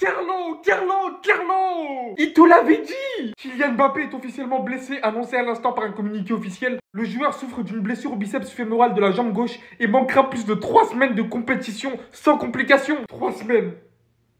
Carlo! Il te l'avait dit! Kylian Mbappé est officiellement blessé, annoncé à l'instant par un communiqué officiel. Le joueur souffre d'une blessure au biceps fémoral de la jambe gauche et manquera plus de 3 semaines de compétition sans complications. 3 semaines.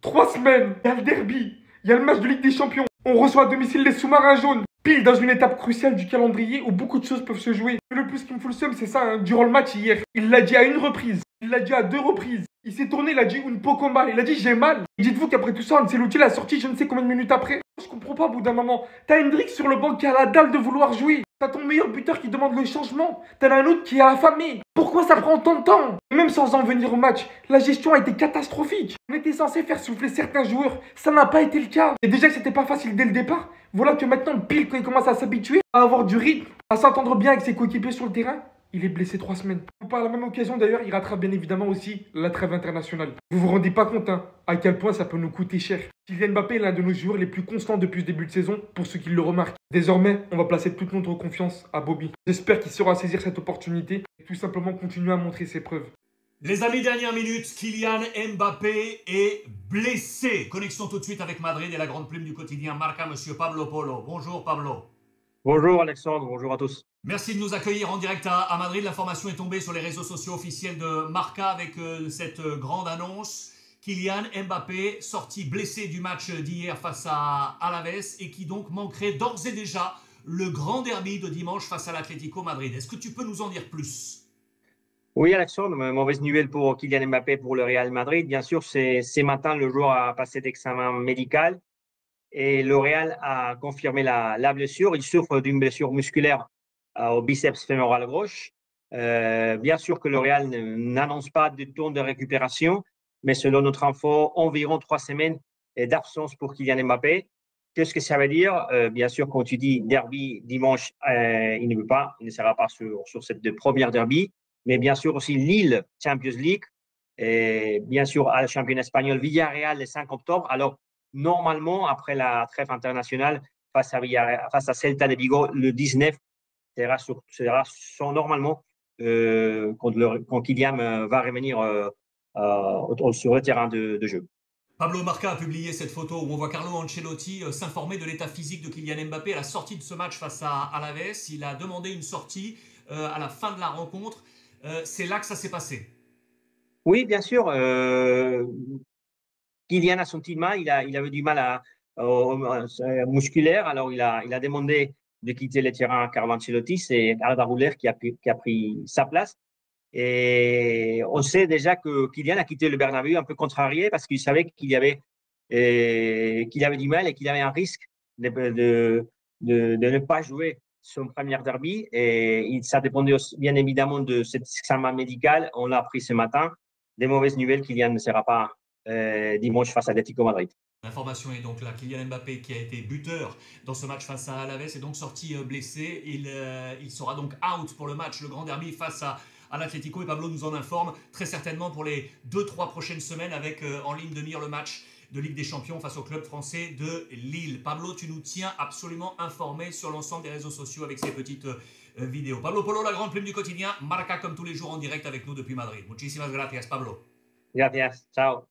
3 semaines. Il y a le derby. Il y a le match de Ligue des Champions. On reçoit à domicile les sous-marins jaunes. Pile dans une étape cruciale du calendrier où beaucoup de choses peuvent se jouer. Mais le plus qui me fout le seum, c'est ça, hein, durant le match hier. Il l'a dit à une reprise. Il l'a dit à 2 reprises. Il s'est tourné, il a dit une peau combat. Il a dit j'ai mal. Dites-vous qu'après tout ça, Ancelotti l'a sorti je ne sais combien de minutes après. Je comprends pas au bout d'un moment. T'as Hendrix sur le banc qui a la dalle de vouloir jouer. T'as ton meilleur buteur qui demande le changement. T'en as un autre qui est affamé. Pourquoi ça prend tant de temps? Même sans en venir au match, la gestion a été catastrophique. On était censé faire souffler certains joueurs. Ça n'a pas été le cas. Et déjà que c'était pas facile dès le départ, voilà que maintenant, pile quand il commence à s'habituer, à avoir du rythme, à s'entendre bien avec ses coéquipiers sur le terrain, il est blessé 3 semaines. Par la même occasion d'ailleurs, il rattrape bien évidemment aussi la trêve internationale. Vous vous rendez pas compte hein, à quel point ça peut nous coûter cher. Kylian Mbappé est l'un de nos joueurs les plus constants depuis ce début de saison, pour ceux qui le remarquent. Désormais, on va placer toute notre confiance à Bobby. J'espère qu'il saura saisir cette opportunité et tout simplement continuer à montrer ses preuves. Les amis, dernière minute, Kylian Mbappé est blessé. Connexion tout de suite avec Madrid et la grande plume du quotidien Marca, monsieur Pablo Polo. Bonjour Pablo. Bonjour Alexandre, bonjour à tous. Merci de nous accueillir en direct à Madrid. L'information est tombée sur les réseaux sociaux officiels de Marca avec cette grande annonce. Kylian Mbappé sorti blessé du match d'hier face à Alaves et qui donc manquerait d'ores et déjà le grand derby de dimanche face à l'Atlético Madrid. Est-ce que tu peux nous en dire plus ? Oui Alexandre, mauvaise nouvelle pour Kylian Mbappé pour le Real Madrid. Bien sûr, ce matin, le joueur a passé d'examen médical et le Real a confirmé la blessure. Il souffre d'une blessure musculaire au biceps fémoral gauche. Bien sûr que le Real n'annonce pas de temps de récupération, mais selon notre info, environ 3 semaines d'absence pour Kylian Mbappé. Qu'est-ce que ça veut dire? Bien sûr, quand tu dis derby dimanche, il ne sera pas sur cette première derby, mais bien sûr aussi Lille Champions League, et bien sûr à la championnat espagnol Villarreal le 5 octobre. Alors, normalement, après la trêve internationale face à Celta de Vigo le 19, sera normalement quand Kylian va revenir sur le terrain de jeu. Pablo Marca a publié cette photo où on voit Carlo Ancelotti s'informer de l'état physique de Kylian Mbappé à la sortie de ce match face à Alaves. Il a demandé une sortie à la fin de la rencontre. C'est là que ça s'est passé. Oui, bien sûr. Kylian a senti mal, il avait du mal musculaire, alors il a demandé de quitter le terrain à Carlo Ancelotti, c'est Arda Güler qui a pris sa place. Et on sait déjà que Kylian a quitté le Bernabéu un peu contrarié parce qu'il savait qu'il avait du mal et qu'il avait un risque de ne pas jouer son premier derby. Et ça dépendait aussi, bien évidemment de cet examen médical. On l'a appris ce matin. Des mauvaises nouvelles, Kylian ne sera pas dimanche face à Atlético Madrid. L'information est donc là. Kylian Mbappé, qui a été buteur dans ce match face à Alaves, est donc sorti blessé. Il sera donc out pour le match, le grand derby face à l'Atlético. Et Pablo nous en informe très certainement pour les 2-3 prochaines semaines avec en ligne de mire le match de Ligue des Champions face au club français de Lille. Pablo, tu nous tiens absolument informés sur l'ensemble des réseaux sociaux avec ces petites vidéos. Pablo Polo, la grande plume du quotidien, Marca comme tous les jours en direct avec nous depuis Madrid. Muchísimas gracias, Pablo. Gracias, ciao.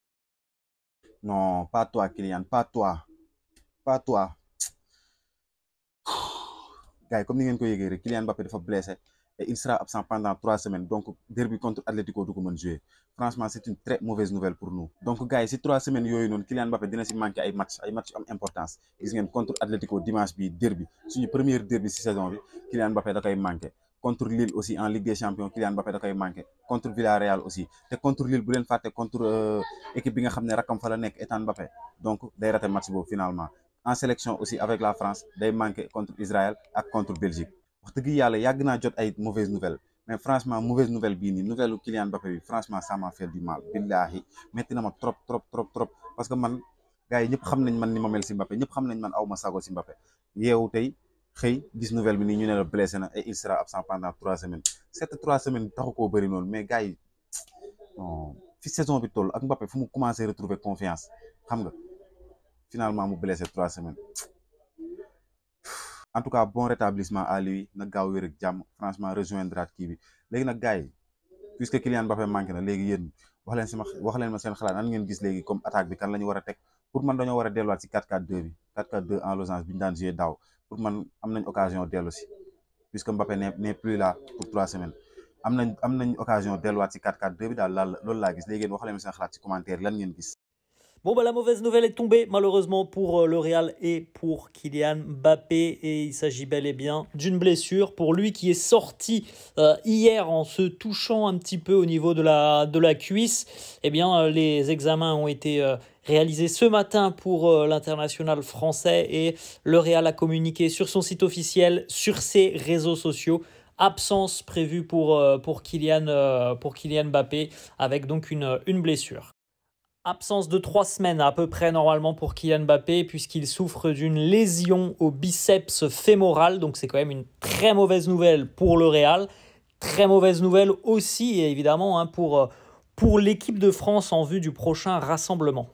Non, pas toi, Kylian, pas toi. Pas toi. Gars yi comme ni ngeen ko yëgee rek Kylian Mbappé dafa blessé et il sera absent pendant 3 semaines. Donc, derby contre Atlético du ko mën jouer. Franchement, c'est une très mauvaise nouvelle pour nous. Donc, gars yi si 3 semaines yooyu noonu Kylian Mbappé dina si manqué ay match yu am importance. Gis ngeen contre Atlético dimanche bi derby suñu première derby si saison bi Kylian Mbappé da koy manqué. Contre Lille aussi en Ligue des Champions Kylian Mbappé da koy manqué. Contre Villarreal aussi. Te contre Lille bu leen fàtte contre équipe bi nga xam ne rakkam fa la nekk Ethan Mbappé. Donc, day raté match boobu finalement. En sélection aussi avec la France day manqué contre Israël ak contre Belgique. Wax dëgg yàlla yàgg naa jot ay mauvaise nouvelle mais franchement mauvaise nouvelle bii nii nouvelle Kylian Mbappé bi franchement ça m'a fait du mal billahi metti na ma trop parce que man gars yi ñëpp xam nañ man ni ma mel si Mbappé ñëpp xam nañ man aw ma sago si Mbappé yeewu tey xëy gis nouvelle bi nii ñu ne la blessé na et il sera absent pendant 3 semaines cette 3 semaines taxu koo bëri noonu mais gars yi non fi saison bi toll ak Mbappé fu mu commencé retrouver confiance xam nga finalement mu blessé 3 semaines. En tout cas bon rétablissement à lui na gaaw wér ak jàmm franchement rejoindre kii bi léegi nag gars yi puisque Kylian Mbappé manqué na léegi yéen wax leen ma seen xalaat nan ngeen gis léegi comme attaque bi kan la ñu war a teg pour man dañoo war a delluwaat si 4-4-2 bi 4-4-2 en losange bi ñu daan joué daaw pour man am nañ occasion dellu si puisque Mbappé n'est plus là pour 3 semaines am nañ occasion delluwaat si 4-4-2 bi daal loolu laa gis léegi yéen wax leen seen xalaat ci commentaire lan ngeen gis. Bon, bah, la mauvaise nouvelle est tombée, malheureusement, pour le Real et pour Kylian Mbappé. Et il s'agit bel et bien d'une blessure pour lui qui est sorti hier en se touchant un petit peu au niveau de la cuisse. Eh bien, les examens ont été réalisés ce matin pour l'international français et le Real a communiqué sur son site officiel, sur ses réseaux sociaux. Absence prévue pour Kylian Mbappé avec donc une blessure. Absence de 3 semaines à peu près normalement pour Kylian Mbappé puisqu'il souffre d'une lésion au biceps fémoral. Donc c'est quand même une très mauvaise nouvelle pour le Real. Très mauvaise nouvelle aussi évidemment pour l'équipe de France en vue du prochain rassemblement.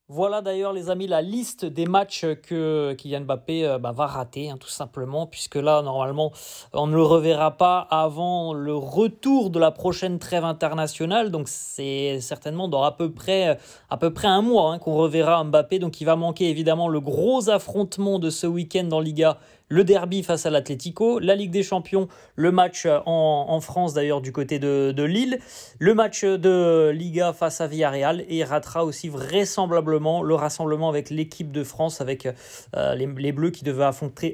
Voilà d'ailleurs les amis la liste des matchs que Kylian Mbappé va rater tout simplement puisque là normalement on ne le reverra pas avant le retour de la prochaine trêve internationale, donc c'est certainement dans à peu près un mois qu'on reverra Mbappé, donc il va manquer évidemment le gros affrontement de ce week-end en Liga, le derby face à l'Atlético, la Ligue des Champions, le match en France d'ailleurs du côté de Lille, le match de Liga face à Villarreal et il ratera aussi vraisemblablement le rassemblement avec l'équipe de France avec les Bleus qui devaient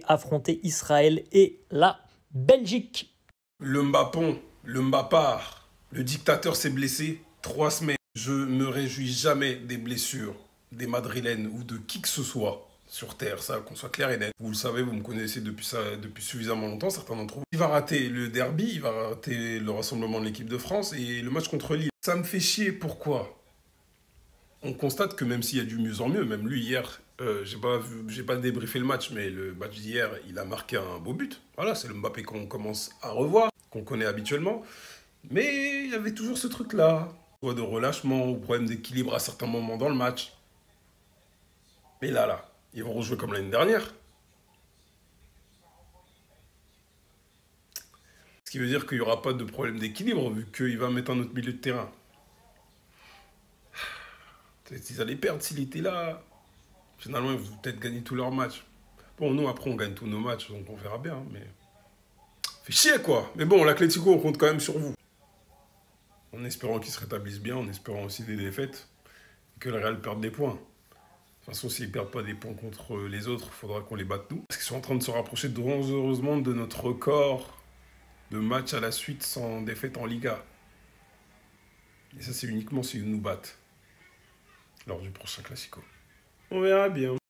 affronter Israël et la Belgique. Le Mbappon, le Mbappard, le dictateur s'est blessé 3 semaines. Je me réjouis jamais des blessures des Madrilènes ou de qui que ce soit sur Terre, ça, qu'on soit clair et net. Vous le savez, vous me connaissez depuis suffisamment longtemps, certains d'entre vous. Il va rater le derby, il va rater le rassemblement de l'équipe de France et le match contre Lille. Ça me fait chier, pourquoi ? On constate que même s'il y a du mieux en mieux, même lui hier, j'ai pas débriefé le match, mais le match d'hier, il a marqué un beau but. Voilà, c'est le Mbappé qu'on commence à revoir, qu'on connaît habituellement. Mais il y avait toujours ce truc-là, soit de relâchement ou problème d'équilibre à certains moments dans le match. Mais là, ils vont rejouer comme l'année dernière. Ce qui veut dire qu'il n'y aura pas de problème d'équilibre, vu qu'il va mettre un autre milieu de terrain. Ils allaient perdre s'il était là. Finalement, ils vont peut-être gagner tous leurs matchs. Bon, nous, après, on gagne tous nos matchs, donc on verra bien. Mais fait chier, quoi. Mais bon, l'Atlético, on compte quand même sur vous. En espérant qu'ils se rétablissent bien, en espérant aussi des défaites, et que le Real perde des points. De toute façon, s'ils ne perdent pas des points contre les autres, il faudra qu'on les batte nous. Parce qu'ils sont en train de se rapprocher dangereusement de notre record de matchs à la suite sans défaite en Liga. Et ça, c'est uniquement s'ils nous battent lors du prochain Classico. On verra bien.